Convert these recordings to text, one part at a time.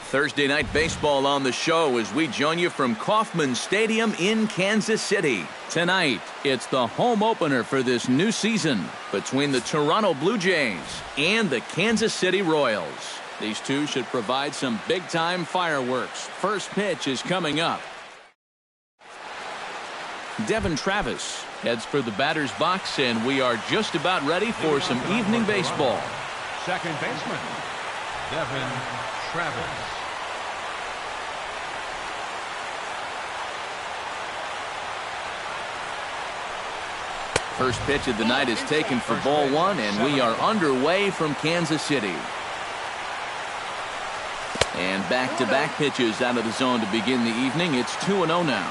Thursday night baseball on the show as we join you from Kauffman Stadium in Kansas City. Tonight, it's the home opener for this new season between the Toronto Blue Jays and the Kansas City Royals. These two should provide some big-time fireworks. First pitch is coming up. Devin Travis heads for the batter's box, and we are just about ready for some evening baseball. Second baseman, Devin Travis. First pitch of the night is taken for ball one, and we are underway from Kansas City. And back-to-back pitches out of the zone to begin the evening. It's 2-0 now.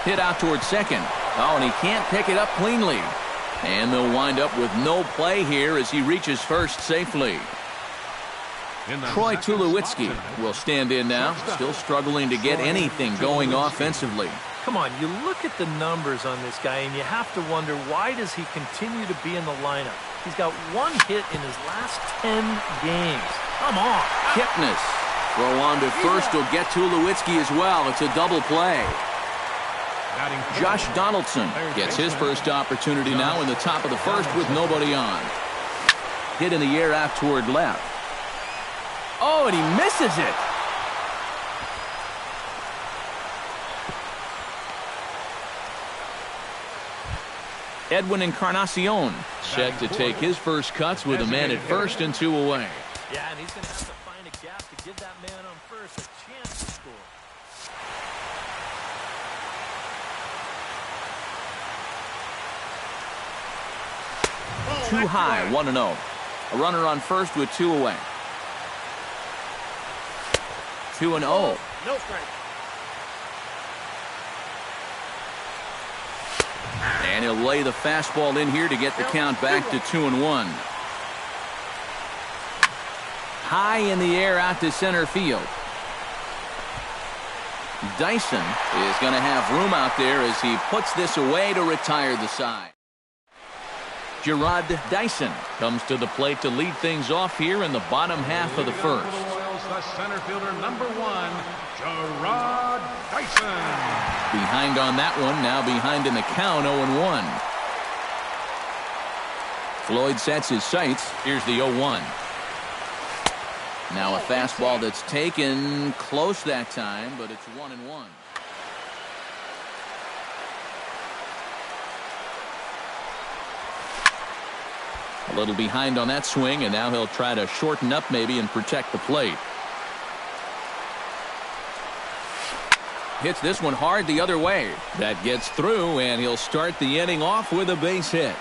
Hit out towards second. Oh, and he can't pick it up cleanly. And they'll wind up with no play here as he reaches first safely. Troy Tulowitzki will stand in now, still struggling to get anything going offensively. Come on, you look at the numbers on this guy, and you have to wonder, why does he continue to be in the lineup? He's got one hit in his last 10 games. Come on. Kipnis. Throw on to first will get Tulowitzki as well. It's a double play. Josh Donaldson gets his first opportunity now in the top of the first with nobody on. Hit in the air out toward left. Oh, and he misses it. Edwin Encarnacion set to take his first cuts with a man at first and 2 away. Yeah, and he's going to have to find a gap to give that man on first a chance to score. Too high, 1-0. A runner on first with 2 away. 2-0. No strike. And he'll lay the fastball in here to get the count back to 2-1. High in the air out to center field. Dyson is going to have room out there as he puts this away to retire the side. Gerard Dyson comes to the plate to lead things off here in the bottom half of the first. The center fielder, number 1, Gerard Dyson. Behind on that one, now behind in the count, 0-1. Floyd sets his sights. Here's the 0-1. Now a fastball that's taken close that time, but it's 1-1. A little behind on that swing, and now he'll try to shorten up maybe and protect the plate. Hits this one hard the other way. That gets through, and he'll start the inning off with a base hit.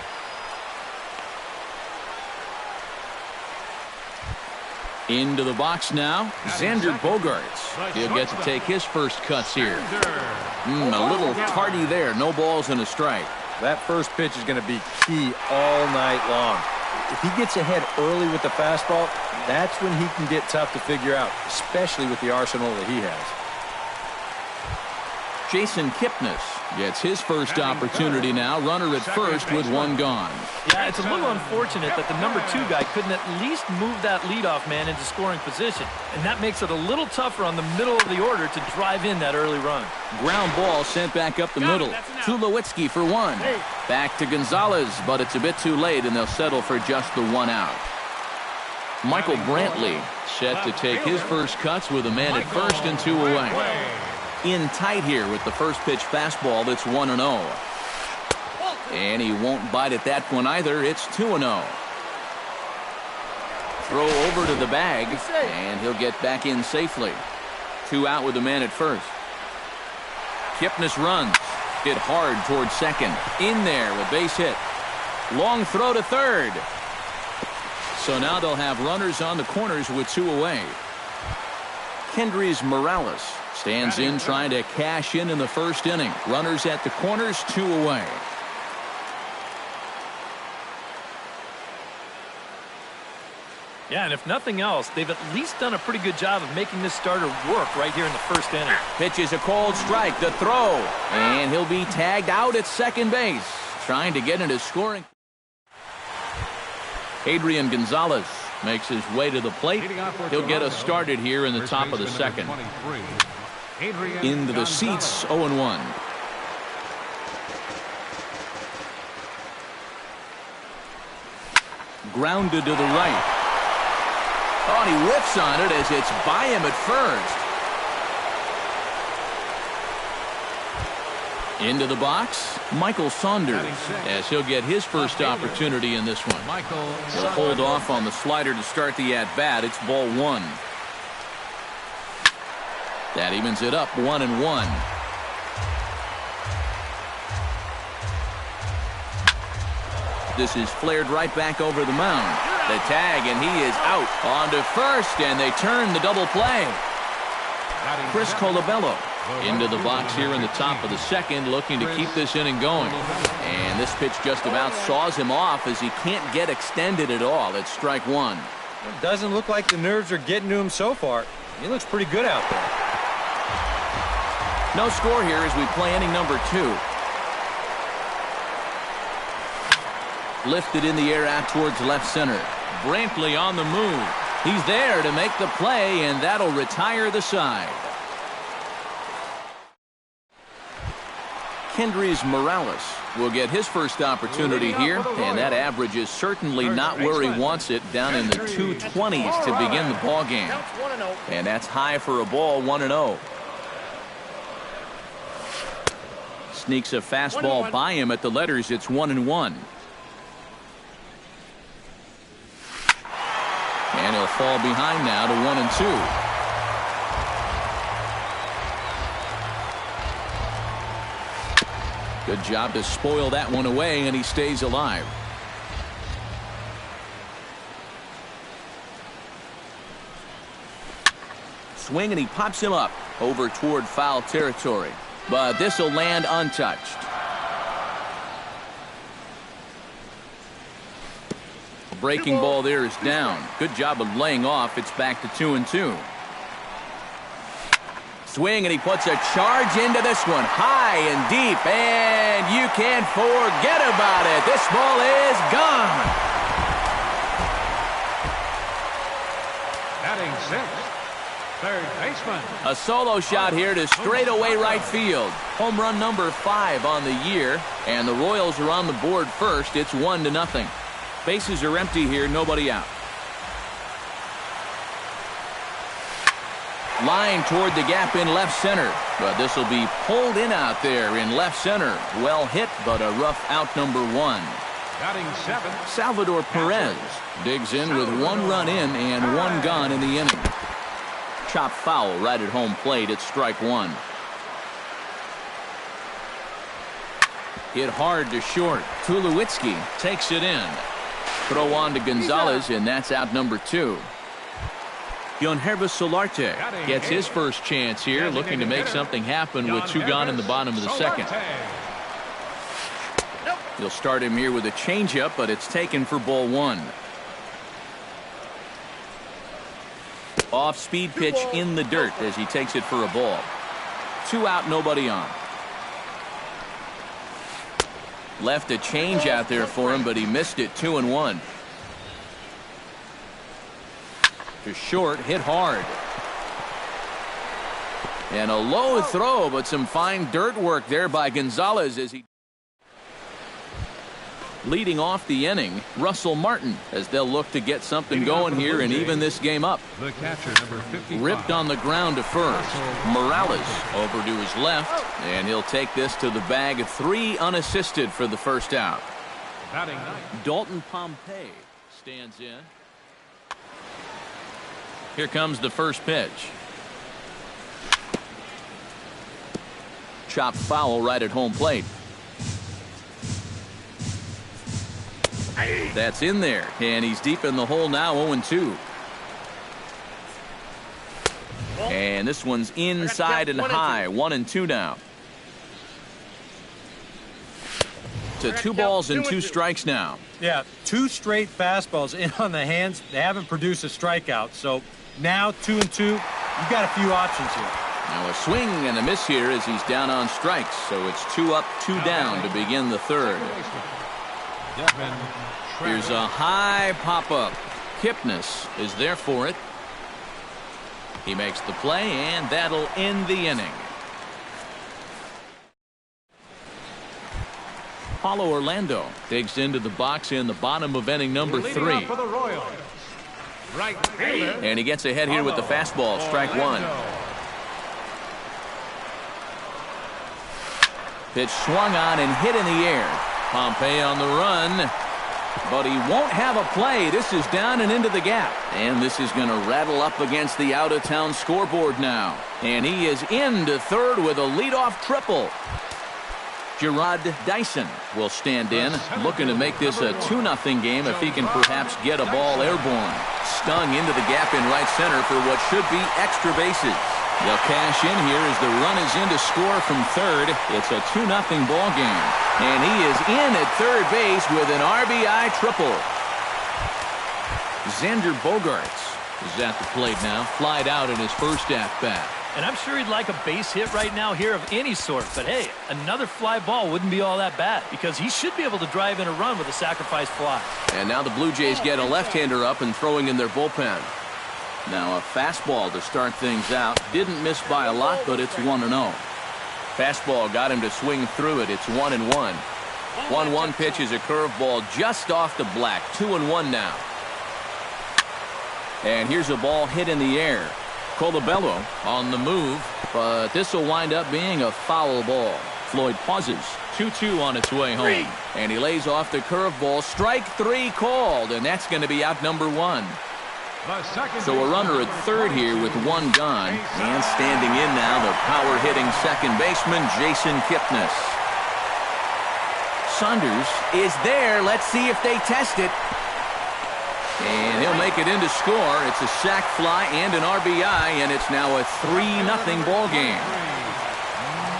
Into the box now, Xander Bogaerts. He'll get to take his first cuts here. A little tardy there. No balls and a strike. That first pitch is going to be key all night long. If he gets ahead early with the fastball, that's when he can get tough to figure out, especially with the arsenal that he has. Jason Kipnis gets his first opportunity now. Runner at first with 1 gone. Yeah, it's a little unfortunate that the number 2 guy couldn't at least move that leadoff man into scoring position. And that makes it a little tougher on the middle of the order to drive in that early run. Ground ball sent back up the middle. Tulowitzki for 1. Back to Gonzalez, but it's a bit too late, and they'll settle for just the 1 out. Michael Brantley set to take his first cuts with a man at first and 2 away. In tight here with the first pitch fastball that's 1-0. And he won't bite at that one either. It's 2-0. Throw over to the bag, and he'll get back in safely. 2 out with the man at first. Kipnis runs. Hit hard towards second. In there, a base hit. Long throw to third. So now they'll have runners on the corners with 2 away. Kendrys Morales stands in trying to cash in the first inning. Runners at the corners, 2 away. Yeah, and if nothing else, they've at least done a pretty good job of making this starter work right here in the first inning. Pitch is a cold strike. The throw. And he'll be tagged out at second base. Trying to get into scoring. Adrian Gonzalez makes his way to the plate. He'll get us started here in the top of the second. Into the seats, 0-1. Grounded to the right. Oh, and he whiffs on it as it's by him at first. Into the box, Michael Saunders, as he'll get his first opportunity in this one. He'll hold off on the slider to start the at-bat. It's ball one. That evens it up, 1-1. This is flared right back over the mound. The tag, and he is out. On to first, and they turn the double play. Chris Colabello into the box here in the top of the second, looking to keep this inning going. And this pitch just about saws him off as he can't get extended at all. It's strike one. It doesn't look like the nerves are getting to him so far. He looks pretty good out there. No score here as we play inning number 2. Lifted in the air out towards left center. Brantley on the move. He's there to make the play, and that'll retire the side. Kendrys Morales will get his first opportunity here, and that average is certainly not where he wants it, down in the 220s to begin the ball game. And that's high for a ball, 1-0. Sneaks a fastball by him at the letters. It's 1-1. And he'll fall behind now to 1-2. Good job to spoil that one away, and he stays alive. Swing, and he pops him up over toward foul territory. But this will land untouched. Breaking ball there is down. Good job of laying off. It's back to 2-2. Swing, and he puts a charge into this one, high and deep, and you can't forget about it. This ball is gone. Batting sixth, third baseman. A solo shot here to straightaway right field. Home run number 5 on the year, and the Royals are on the board first. It's 1-0. Bases are empty here, nobody out. Line toward the gap in left center, but this will be pulled in out there in left center. Well hit, but a rough out, number 1. Batting seventh, Salvador Perez digs in with 1 run in and 1 gone in the inning. Chop foul right at home plate. It's strike 1. Hit hard to short. Tulowitzki takes it in. Throw on to Gonzalez, and that's out, number 2. Yonhervis Solarte gets his first chance here, looking to make something happen with 2 gone in the bottom of the second. He'll start him here with a changeup, but it's taken for ball 1. Off-speed pitch in the dirt as he takes it for a ball. 2 out, nobody on. Left a change out there for him, but he missed it. 2-1. To short, hit hard. And a low throw, but some fine dirt work there by Gonzalez as he... Leading off the inning, Russell Martin, as they'll look to get something going here and even this game up. The catcher, number 55. Ripped on the ground to first. Morales over to his left, and he'll take this to the bag. 3 unassisted for the first out. Batting ninth, Dalton Pompey stands in. Here comes the first pitch. Chopped foul right at home plate. That's in there, and he's deep in the hole now, 0-2. And this one's inside and high, 1-2 now. To 2 balls and 2 strikes now. Yeah, 2 straight fastballs in on the hands. They haven't produced a strikeout, so now 2-2. You've got a few options here. Now a swing and a miss here as he's down on strikes, so it's 2 up, 2 down to begin the third. Here's a high pop-up. Kipnis is there for it. He makes the play, and that'll end the inning. Paulo Orlando digs into the box in the bottom of inning number 3. For the Royals, right fielder, And he gets ahead here with the fastball, strike one. Pitch swung on and hit in the air. Pompey on the run, but he won't have a play. This is down and into the gap. And this is going to rattle up against the out-of-town scoreboard now. And he is into third with a leadoff triple. Gerard Dyson will stand in, looking to make this a 2-0 game if he can perhaps get a ball airborne. Stung into the gap in right center for what should be extra bases. They'll cash in here as the run is in to score from third. It's a 2-0 ball game. And he is in at third base with an RBI triple. Xander Bogaerts is at the plate now, flied out in his first at-bat. And I'm sure he'd like a base hit right now here of any sort. But hey, another fly ball wouldn't be all that bad because he should be able to drive in a run with a sacrifice fly. And now the Blue Jays get a left-hander up and throwing in their bullpen. Now a fastball to start things out. Didn't miss by a lot, but it's 1-0. Fastball got him to swing through it. It's 1-1. 1-1 pitch is a curveball just off the black. 2-1 now. And here's a ball hit in the air. Colabello on the move, but this will wind up being a foul ball. Floyd pauses. 2-2 on its way home. And he lays off the curveball. Strike 3 called, and that's going to be out number 1. So a runner at third here with 1 gone. And standing in now, the power-hitting second baseman, Jason Kipnis. Saunders is there. Let's see if they test it. And he'll make it in to score. It's a sac fly and an RBI, and it's now a 3-0 ball game.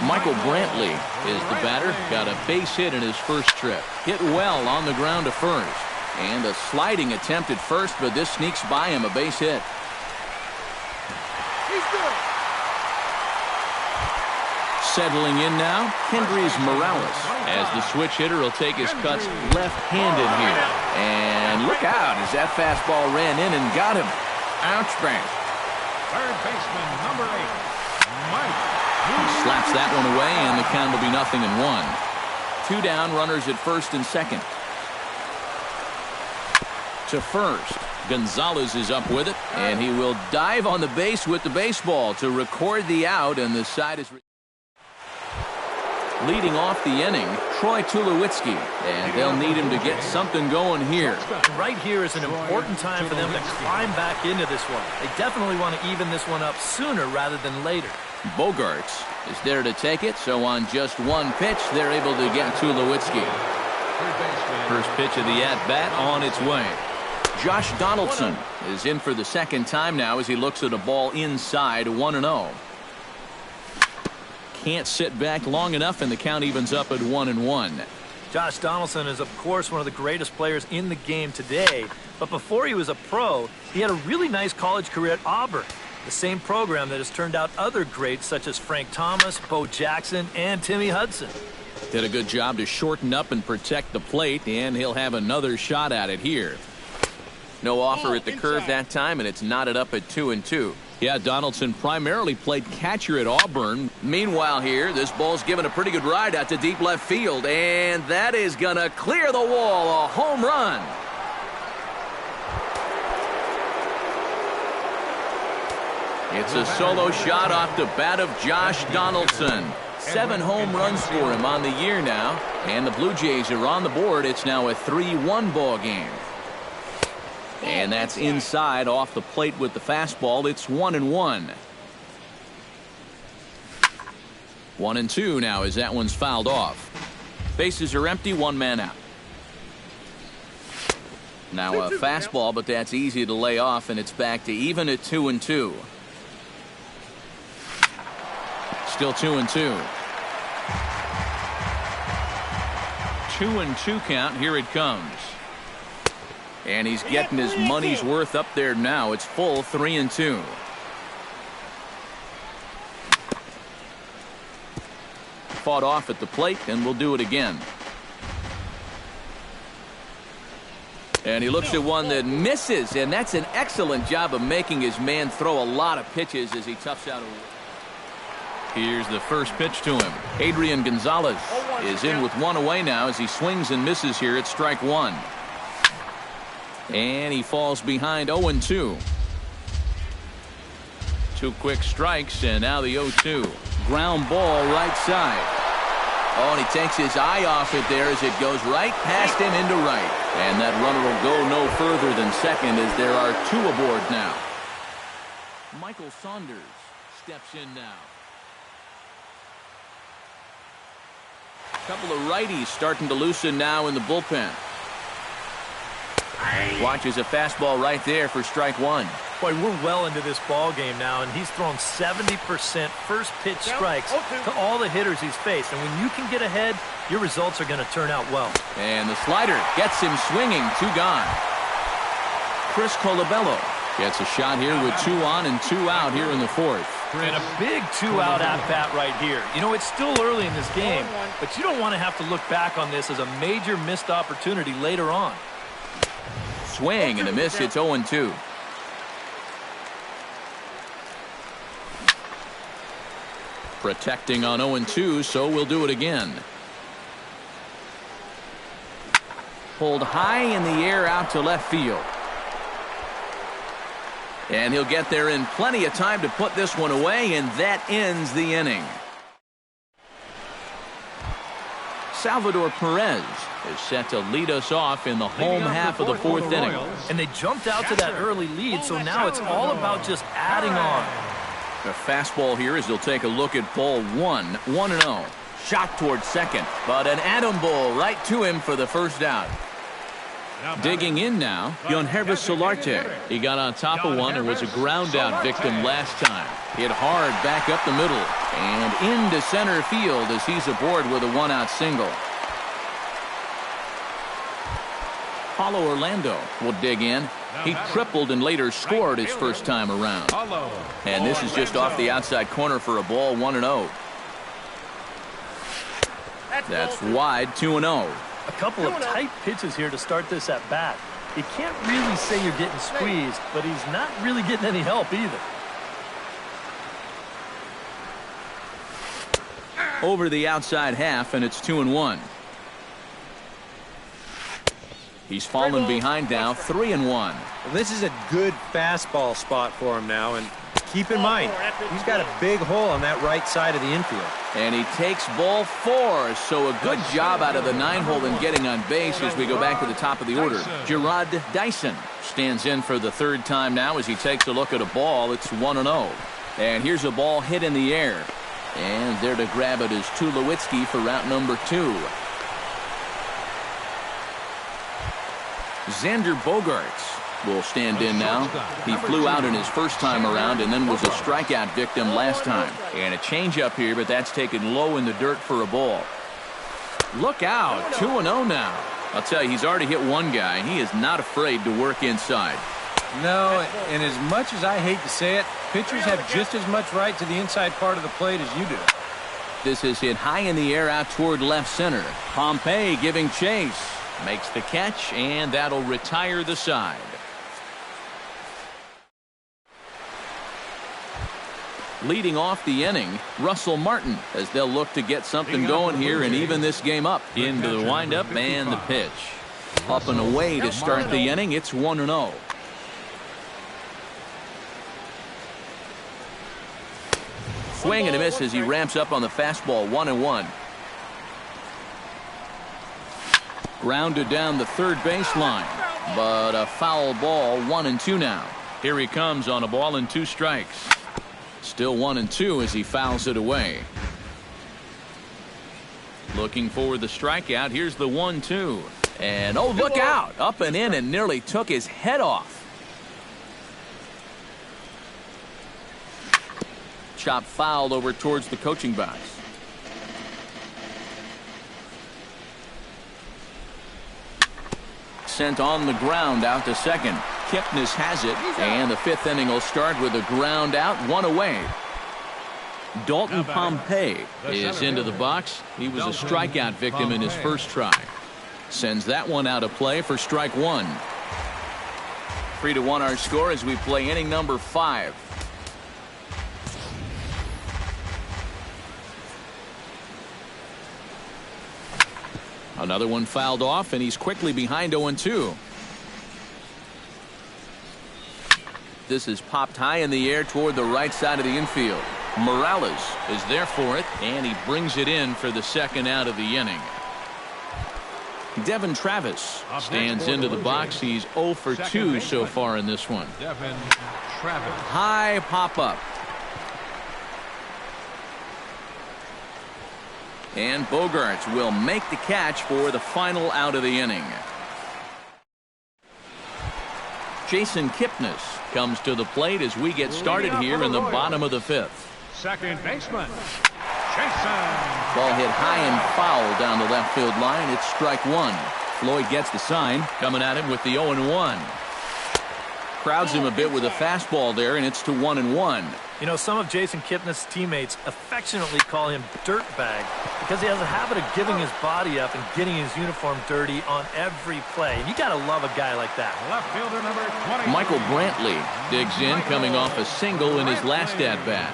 Michael Brantley is the batter. Got a base hit in his first trip. Hit well on the ground to first. And a sliding attempt at first, but this sneaks by him, a base hit. Settling in now, Kendrys Morales, as the switch hitter will take his cuts left-handed here. And look out as that fastball ran in and got him. Ouch bang. third baseman, number 8, Mike. Slaps that one away, and the count will be 0-1. 2 down, runners at first and second. To first, Gonzalez is up with it, and he will dive on the base with the baseball to record the out, and the side is leading off the inning, Troy Tulowitzki, and they'll need him to get something going here. Right here is an important time for them to climb back into this one. They definitely want to even this one up sooner rather than later. Bogaerts is there to take it, so on just 1 pitch, they're able to get Tulowitzki. First pitch of the at-bat on its way. Josh Donaldson is in for the second time now as he looks at a ball inside, 1-0. Can't sit back long enough, and the count evens up at 1-1. Josh Donaldson is, of course, one of the greatest players in the game today. But before he was a pro, he had a really nice college career at Auburn, the same program that has turned out other greats such as Frank Thomas, Bo Jackson, and Timmy Hudson. Did a good job to shorten up and protect the plate, and he'll have another shot at it here. No offer at the curve that time, and it's knotted up at 2-2. Yeah, Donaldson primarily played catcher at Auburn. Meanwhile here, this ball's given a pretty good ride out to deep left field, and that is going to clear the wall. A home run. It's a solo shot off the bat of Josh Donaldson. 7 home runs for him on the year now, and the Blue Jays are on the board. It's now a 3-1 ball game. And that's inside off the plate with the fastball. It's 1-1. 1-2 now as that one's fouled off. Bases are empty, 1 man out. Now a fastball, but that's easy to lay off, and it's back to even at 2-2. Still 2-2. 2-2 count. Here it comes. And he's getting his money's worth up there now. It's full 3-2. Fought off at the plate, and we'll do it again. And he looks at one that misses, and that's an excellent job of making his man throw a lot of pitches as he toughs out. Here's the first pitch to him. Adrian Gonzalez is in with one away now as he swings and misses here at strike one. And he falls behind 0-2. Two quick strikes, and now the 0-2. Ground ball right side. Oh, and he takes his eye off it there as it goes right past him into right. And that runner will go no further than second as there are two aboard now. Michael Saunders steps in now. A couple of righties starting to loosen now in the bullpen. Watches a fastball right there for strike one. Boy, we're well into this ball game now, and he's thrown 70% first pitch strikes to all the hitters he's faced. And when you can get ahead, your results are going to turn out well. And the slider gets him swinging. Two gone. Chris Colabello gets a shot here with 2 on and 2 out here in the fourth. And a big 2-out at-bat right here. You know, it's still early in this game, but you don't want to have to look back on this as a major missed opportunity later on. Swing and a miss. It's 0-2. Protecting on 0-2, so we'll do it again. Pulled high in the air out to left field. And he'll get there in plenty of time to put this one away, and that ends the inning. Salvador Perez is set to lead us off in the home half of the fourth inning. And they jumped out to that early lead, so now it's all about just adding on. A fastball here as he'll take a look at ball one. 1-0. Shot towards second, but an atom ball right to him for the first out. Digging in now, Yonhervis Solarte. He got on top of one and was a ground out victim last time. Hit hard back up the middle and into center field as he's aboard with a 1-out single. Paulo Orlando will dig in. He tripled and later scored his first time around. And this is just off the outside corner for a ball. 1-0. That's wide. 2-0. A couple of tight pitches here to start this at bat. You can't really say you're getting squeezed, but he's not really getting any help either. Over the outside half, and it's 2-1. He's fallen behind now, 3-1. Well, this is a good fastball spot for him now, and keep in mind, he's got a big hole on that right side of the infield. And he takes ball 4, so a good job out of the 9-hole in getting on base as we go back to the top of the order. Gerard Dyson stands in for the third time now as he takes a look at a ball. It's 1-0. And here's a ball hit in the air. And there to grab it is Tulowitzki for route number 2. Xander Bogaerts will stand in now. He flew out in his first time around and then was a strikeout victim last time. And a changeup here, but that's taken low in the dirt for a ball. Look out, 2-0 now. I'll tell you, he's already hit one guy. He is not afraid to work inside. No, and as much as I hate to say it, pitchers have just as much right to the inside part of the plate as you do. This is hit high in the air out toward left center. Pompey giving chase. Makes the catch, and that'll retire the side. Leading off the inning, Russell Martin, as they'll look to get something going here and even this game up. Into the windup and the pitch. Up and away to start the inning. It's 1-0. Swing and a miss as he ramps up on the fastball. 1-1. Grounded down the third baseline, but a foul ball. 1-2 now. Here he comes on a ball and 2 strikes. Still 1-2 as he fouls it away. Looking for the strikeout. Here's the 1-2. And oh, look out. Up and in and nearly took his head off. Chop fouled over towards the coaching box. Sent on the ground out to second. Kipnis has it, and the 5th inning will start with a ground out, 1 away. Dalton Pompey is into the box. He was a strikeout victim in his first try. Sends that one out of play for strike 1. 3-1 our score as we play inning number 5. Another one fouled off, and he's quickly behind 0-2. This is popped high in the air toward the right side of the infield. Morales is there for it, and he brings it in for the second out of the inning. Devin Travis stands into the box. He's 0 for 2 so far in this one. Devin Travis. High pop-up. And Bogaerts will make the catch for the final out of the inning. Jason Kipnis comes to the plate as we get started here in the bottom of the 5th. Second baseman, Jason. Ball hit high and foul down the left field line. It's strike 1. Floyd gets the sign, coming at him with the 0-1. Crowds him a bit with a fastball there, and it's to 1-1. You know, some of Jason Kipnis' teammates affectionately call him Dirtbag because he has a habit of giving his body up and getting his uniform dirty on every play. And you got to love a guy like that. Left fielder number 20. Michael Brantley digs in, coming off a single in his last at-bat.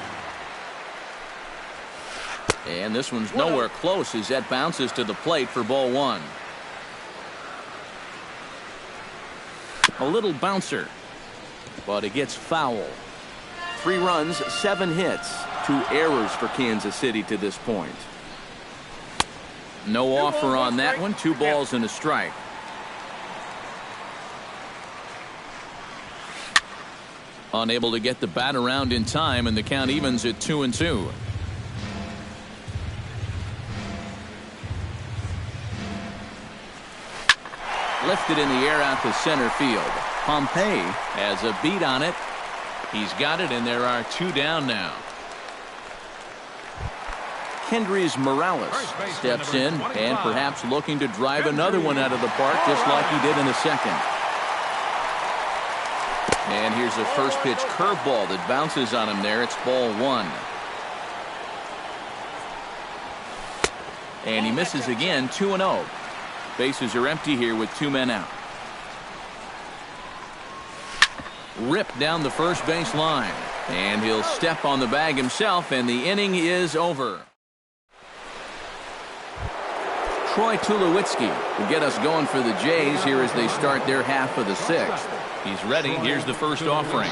And this one's nowhere close as that bounces to the plate for ball 1. A little bouncer, but it gets foul. 3 runs, 7 hits, 2 errors for Kansas City to this point. No offer on that one. 2 balls and a strike. Unable to get the bat around in time, and the count evens at 2-2. Lifted in the air out to center field. Pompey has a beat on it. He's got it, and there are 2 down now. Kendrys Morales steps in and perhaps looking to drive another one out of the park just like he did in the second. And here's a first pitch curveball that bounces on him there. It's ball 1. And he misses again, 2-0. Bases are empty here with 2 men out. Ripped down the first base line, and he'll step on the bag himself, and the inning is over. Troy Tulowitzki will get us going for the Jays here as they start their half of the 6th. He's ready. Here's the first offering.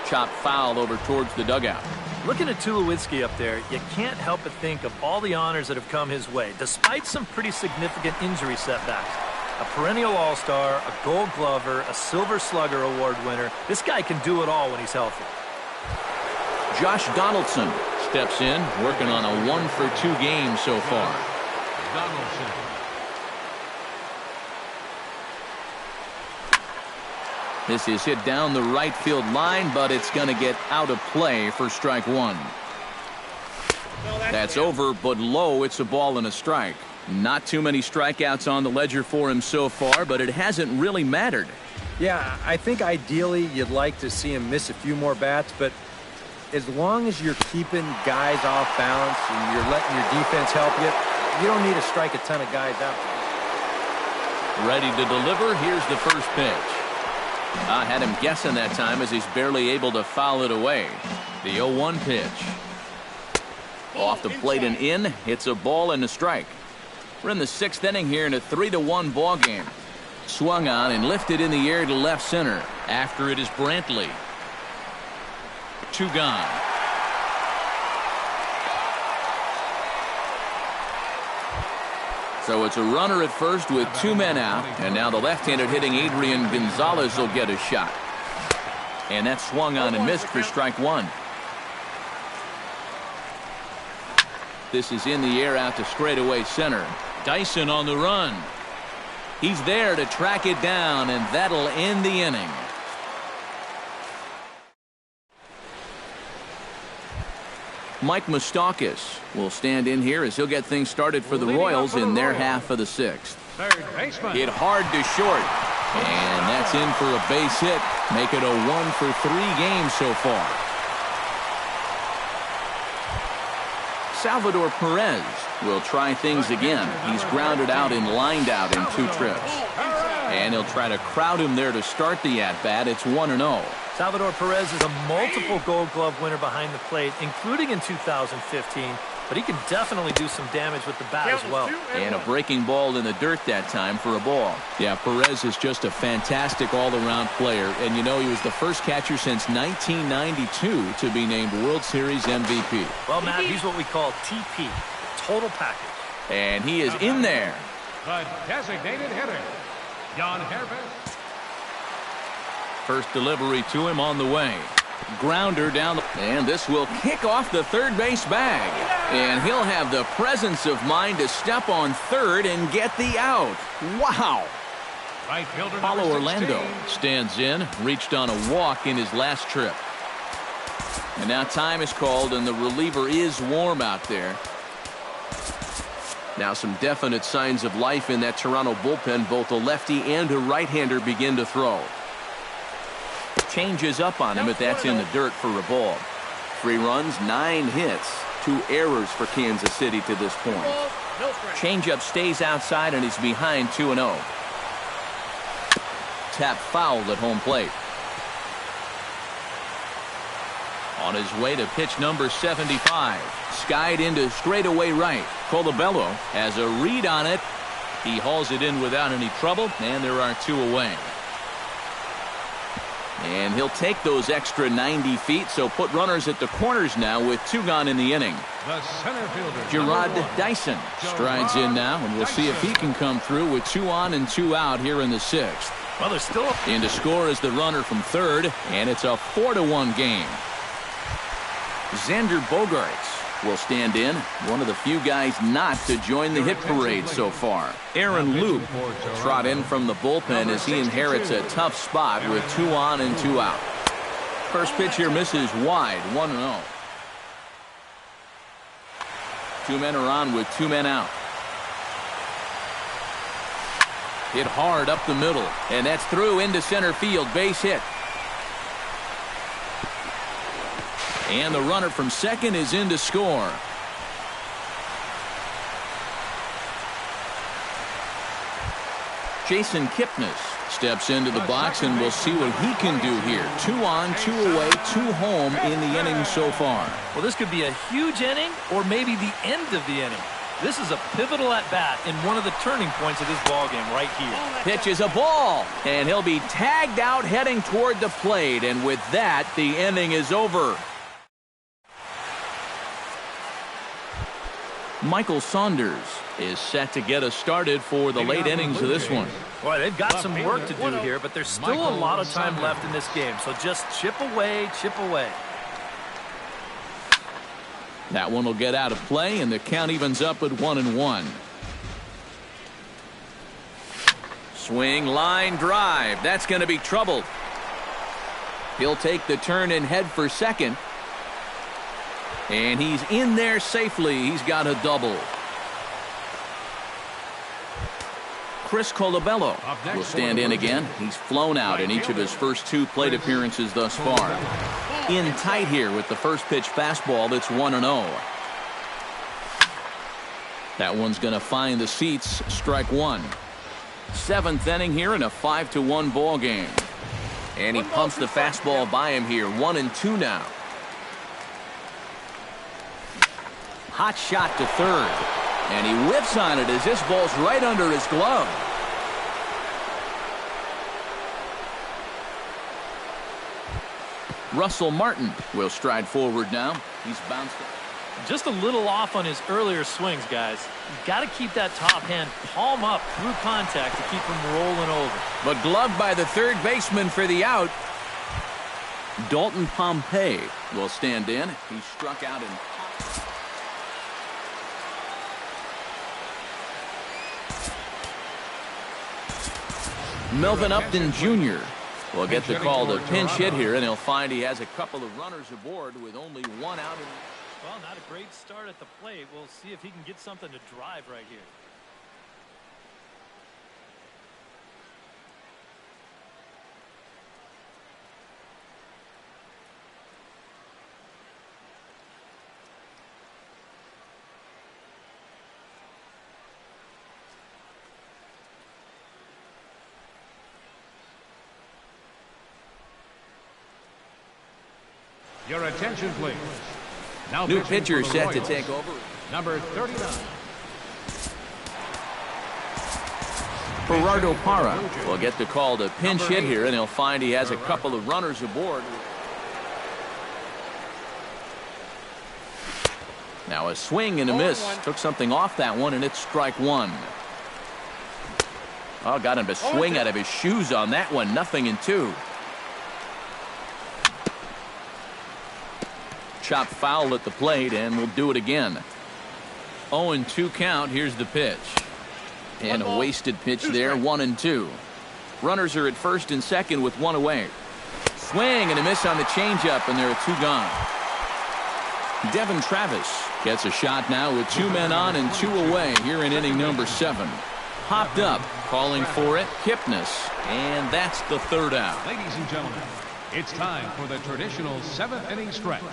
Chop foul over towards the dugout. Looking at Tulowitzki up there, you can't help but think of all the honors that have come his way, despite some pretty significant injury setbacks. A perennial All-Star, a Gold Glover, a Silver Slugger Award winner. This guy can do it all when he's healthy. Josh Donaldson steps in, working on a 1 for 2 game so far. Donaldson. This is hit down the right field line, but it's going to get out of play for strike 1. That's over, but low. It's a ball and a strike. Not too many strikeouts on the ledger for him so far, but it hasn't really mattered. Yeah, I think ideally you'd like to see him miss a few more bats, but as long as you're keeping guys off balance and you're letting your defense help you, you don't need to strike a ton of guys out. Ready to deliver. Here's the first pitch. I had him guessing that time as he's barely able to foul it away. The 0-1 pitch. Off the plate and in. It's a ball and a strike. We're in the 6th inning here in a 3-1 ball game. Swung on and lifted in the air to left center. After it is Brantley. 2 gone. So it's a runner at first with 2 men out, and now the left-handed hitting Adrian Gonzalez will get a shot. And that swung on and missed for strike 1. This is in the air out to straightaway center. Dyson on the run. He's there to track it down, and that'll end the inning. Mike Moustakas will stand in here as he'll get things started for the Royals in their half of the 6th. Third baseman. Hit hard to short. And that's in for a base hit. Make it a 1 for 3 games so far. Salvador Perez will try things again. He's grounded out and lined out in 2 trips. And he'll try to crowd him there to start the at-bat. It's 1-0. Salvador Perez is a multiple Gold Glove winner behind the plate, including in 2015. But he can definitely do some damage with the bat as well. And a breaking ball in the dirt that time for a ball. Yeah, Perez is just a fantastic all-around player. And, you know, he was the first catcher since 1992 to be named World Series MVP. Well, Matt, he's what we call TP, total package. And he is in there. The designated hitter, Jan Herves. First delivery to him on the way. Grounder down, and this will kick off the third base bag. And he'll have the presence of mind to step on third and get the out. Wow. Right fielder Paulo number Orlando 16. stands in, reached on a walk in his last trip. And now time is called, and the reliever is warm out there. Now some definite signs of life in that Toronto bullpen. Both a lefty and a right-hander begin to throw. Changes up on him, but that's in the dirt for a ball. 3 runs, 9 hits, 2 errors for Kansas City to this point. Changeup stays outside, and he's behind 2-0. Tap fouled at home plate. On his way to pitch number 75. Skied into straightaway right. Colabello has a read on it. He hauls it in without any trouble, and there are 2 away. And he'll take those extra 90 feet, so put runners at the corners now with 2 gone in the inning. The center fielder, Gerard number 1. Dyson strides in now, and we'll see if he can come through with 2 on and 2 out here in the 6th. Well, there's still In to score is the runner from third, and it's a 4-1 game. Xander Bogaerts will stand in, one of the few guys not to join the hit parade so far. Aaron Loup will trot in from the bullpen as he inherits a tough spot with 2 on and 2 out. First pitch here misses wide, 1-0. 2 men are on with 2 men out. Hit hard up the middle, and that's through into center field, base hit. And the runner from second is in to score. Jason Kipnis steps into the box, and we'll see what he can do here. 2 on, 2 away, 2 home in the inning so far. Well, this could be a huge inning or maybe the end of the inning. This is a pivotal at-bat in one of the turning points of this ballgame right here. Pitch is a ball, and he'll be tagged out heading toward the plate, and with that, the inning is over. Michael Saunders is set to get us started for the late innings of this one. Boy, they've got some work to do here, but there's still a lot of time left in this game, so just chip away, chip away. That one will get out of play, and the count evens up at 1-1. Swing, line, drive. That's going to be trouble. He'll take the turn and head for second. And he's in there safely. He's got a double. Chris Colabello will stand in again. He's flown out in each of his first 2 plate appearances thus far. In tight here with the first pitch fastball. That's 1-0. That one's going to find the seats. Strike 1. 7th inning here in a 5-1 ball game. And he pumps the fastball by him here. 1-2 now. Hot shot to third. And he whiffs on it as this ball's right under his glove. Russell Martin will stride forward now. He's bounced. Just a little off on his earlier swings, guys. You've got to keep that top hand palm up through contact to keep him rolling over. But gloved by the third baseman for the out. Dalton Pompey will stand in. He struck out in. Melvin Upton Jr. will get the call to pinch hit here, and he'll find he has a couple of runners aboard with only 1 out. Well, not a great start at the plate. We'll see if he can get something to drive right here. Your attention, please. Now New pitching pitcher for the set to Royals, take over. number 39. Gerardo Parra will get the call to pinch hit here, and he'll find he has a couple of runners aboard. Now a swing and a miss. Took something off that one, and it's strike one. Oh, got him to swing out of his shoes on that one. 0-2. Chop foul at the plate, and we'll do it again. 0-2 count. Here's the pitch. And a wasted pitch there. 1-2. Runners are at first and second with one away. Swing and a miss on the changeup, and there are two gone. Devin Travis gets a shot now with 2 men on and 2 away here in inning number 7. Hopped up, calling for it, Kipnis, and that's the third out. Ladies and gentlemen, it's time for the traditional 7th inning stretch.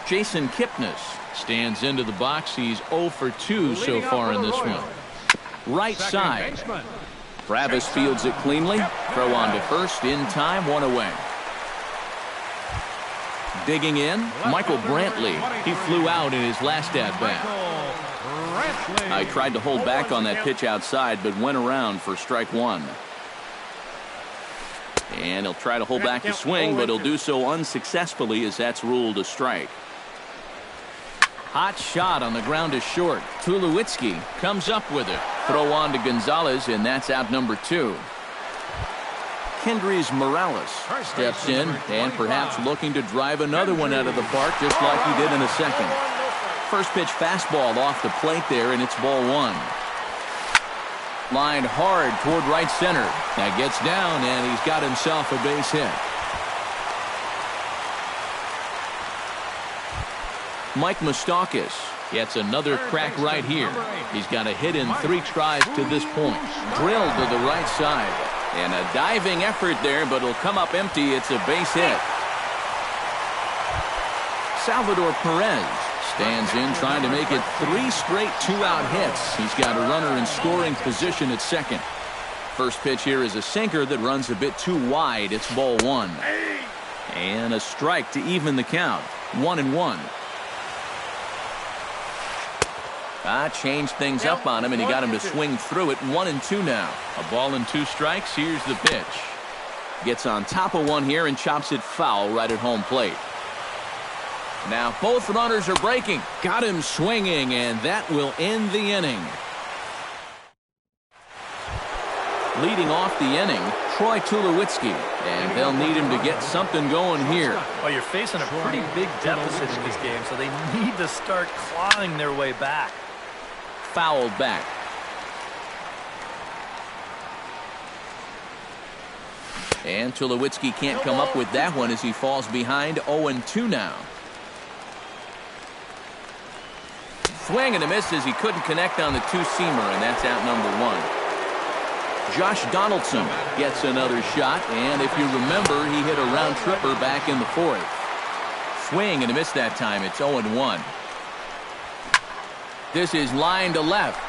Jason Kipnis stands into the box. He's 0 for 2 so far in this one. Right side. Travis fields it cleanly. Throw on to first in time, 1 away. Digging in, Michael Brantley. He flew out in his last at-bat. I tried to hold back on that pitch outside, but went around for strike one. And he'll try to hold back the swing, but he'll do so unsuccessfully as that's ruled a strike. Hot shot on the ground to short. Tulowitzki comes up with it. Throw on to Gonzalez, and that's out number 2. Kendrys Morales steps in and perhaps looking to drive another one out of the park just like he did in the second. First pitch fastball off the plate there, and it's ball 1. Lined hard toward right center. That gets down, and he's got himself a base hit. Mike Moustakas gets another crack right here. He's got a hit in 3 tries to this point. Drilled to the right side. And a diving effort there, but it'll come up empty. It's a base hit. Salvador Perez stands in trying to make it 3 straight 2-out hits. He's got a runner in scoring position at second. First pitch here is a sinker that runs a bit too wide. It's ball 1. And a strike to even the count. 1-1. Changed things up on him, and he got him to swing through it. 1-2 now. A ball and 2 strikes. Here's the pitch. Gets on top of one here and chops it foul right at home plate. Now both runners are breaking. Got him swinging, and that will end the inning. Leading off the inning, Troy Tulowitzki, and they'll need him to get something going here. Well, you're facing a pretty big deficit in this game, so they need to start clawing their way back. Fouled back. And Tulowitzki can't come up with that one as he falls behind. 0-2 now. Swing and a miss as he couldn't connect on the 2-seamer, and that's out number 1. Josh Donaldson gets another shot, and if you remember, he hit a round tripper back in the 4th. Swing and a miss that time. It's 0-1. This is line to left,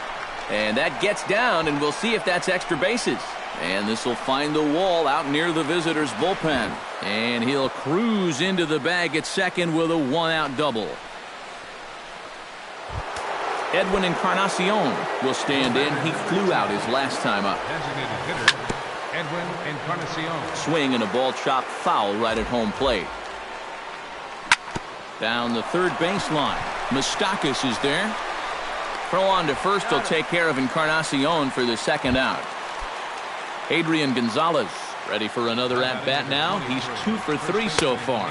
and that gets down, and we'll see if that's extra bases. And this will find the wall out near the visitors' bullpen, and he'll cruise into the bag at second with a 1-out double. Edwin Encarnacion will stand in. He flew out his last time up. Designated hitter, Edwin Encarnacion. Swing and a ball chopped foul right at home plate. Down the third baseline. Moustakas is there. Throw on to first. He'll take care of Encarnacion for the 2nd out. Adrian Gonzalez ready for another at-bat now. He's 2 for 3 so far.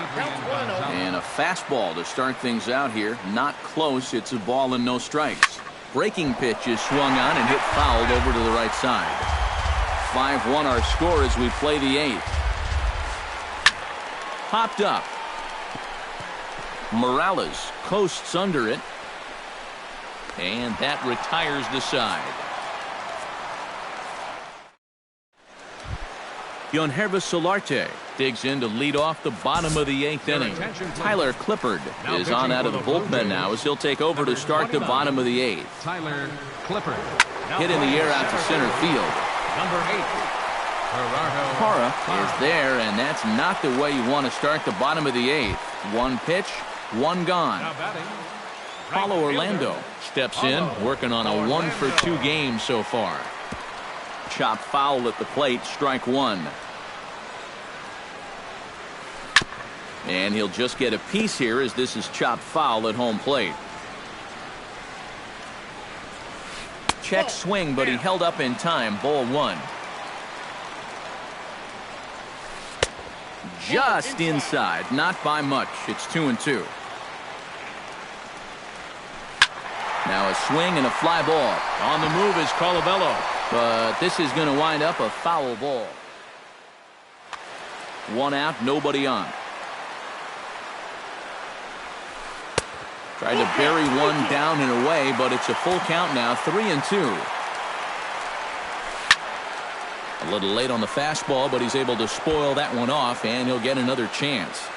And a fastball to start things out here. Not close. It's a ball and no strikes. Breaking pitch is swung on and hit fouled over to the right side. 5-1 our score as we play the 8th. Popped up. Morales coasts under it. And that retires the side. Yonhervis Solarte digs in to lead off the bottom of the 8th inning. Tyler Clippard is on out of the bullpen now as he'll take over to start the bottom of the 8th. Tyler Clippard. Hit in the air out to center field. Number 8, Gerardo Parra is there, and that's not the way you want to start the bottom of the 8th. One pitch, one gone. Now batting, Paulo right Orlando fielder. steps in, working on a 1-for-2 game so far. Chop foul at the plate, strike one. And he'll just get a piece here as this is chopped foul at home plate. Check swing, but he held up in time. Ball one. Just inside, not by much. It's 2-2. Now a swing and a fly ball. On the move is Colabello. But this is going to wind up a foul ball. One out, nobody on. Tried to bury one down and away, but it's a full count now, 3-2. A little late on the fastball, but he's able to spoil that one off, and he'll get another chance.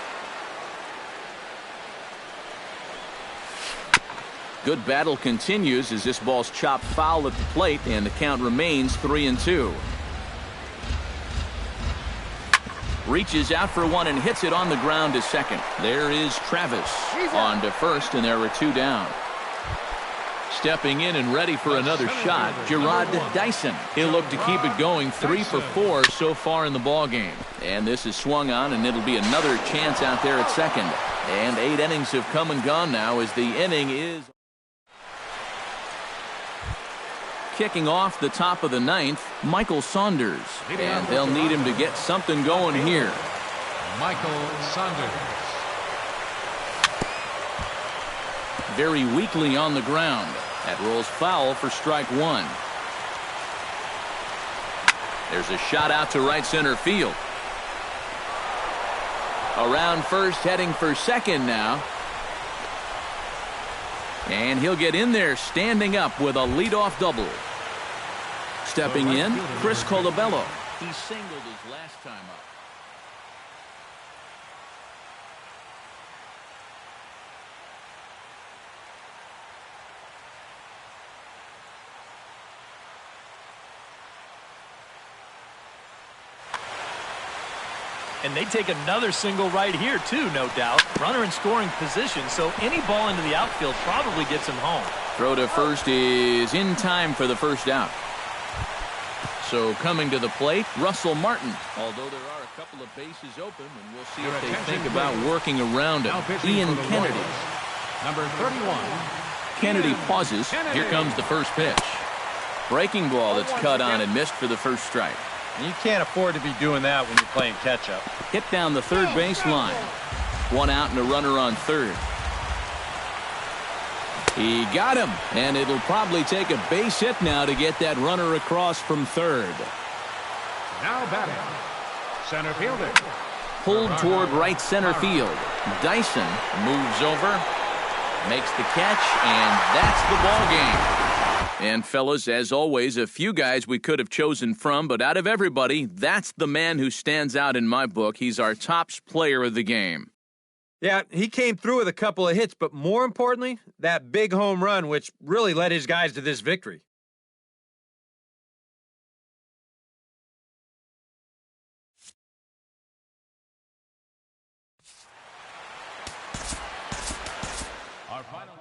Good battle continues as this ball's chopped foul at the plate, and the count remains 3-2. Reaches out for one and hits it on the ground to second. There is Travis on to first, and there are two down. Stepping in and ready for another shot, Gerard Dyson. He'll look to keep it going, 3 for 4 so far in the ball game. And this is swung on, and it'll be another chance out there at second. And 8 innings have come and gone now as the inning is kicking off the top of the 9th, Michael Saunders. And they'll need him to get something going here. Michael Saunders. Very weakly on the ground. That rolls foul for strike one. There's a shot out to right center field. Around first, heading for second now. And he'll get in there standing up with a leadoff double. Stepping in, Chris Colabello. He singled his last time up. And they take another single right here, too, no doubt. Runner in scoring position, so any ball into the outfield probably gets him home. Throw to first is in time for the first out. So coming to the plate, Russell Martin. Although there are a couple of bases open, and we'll see if they think about working around him. Ian Kennedy. Number 31. Kennedy pauses. Here comes the first pitch. Breaking ball that's cut on and missed for the first strike. You can't afford to be doing that when you're playing catch-up. Hit down the third base line. One out and a runner on third. He got him, and it'll probably take a base hit now to get that runner across from third. Now batting, center fielder. Pulled toward right center field. Dyson moves over, makes the catch, and that's the ball game. And fellas, as always, a few guys we could have chosen from, but out of everybody, that's the man who stands out in my book. He's our top player of the game. Yeah, he came through with a couple of hits, but more importantly, that big home run, which really led his guys to this victory. Our final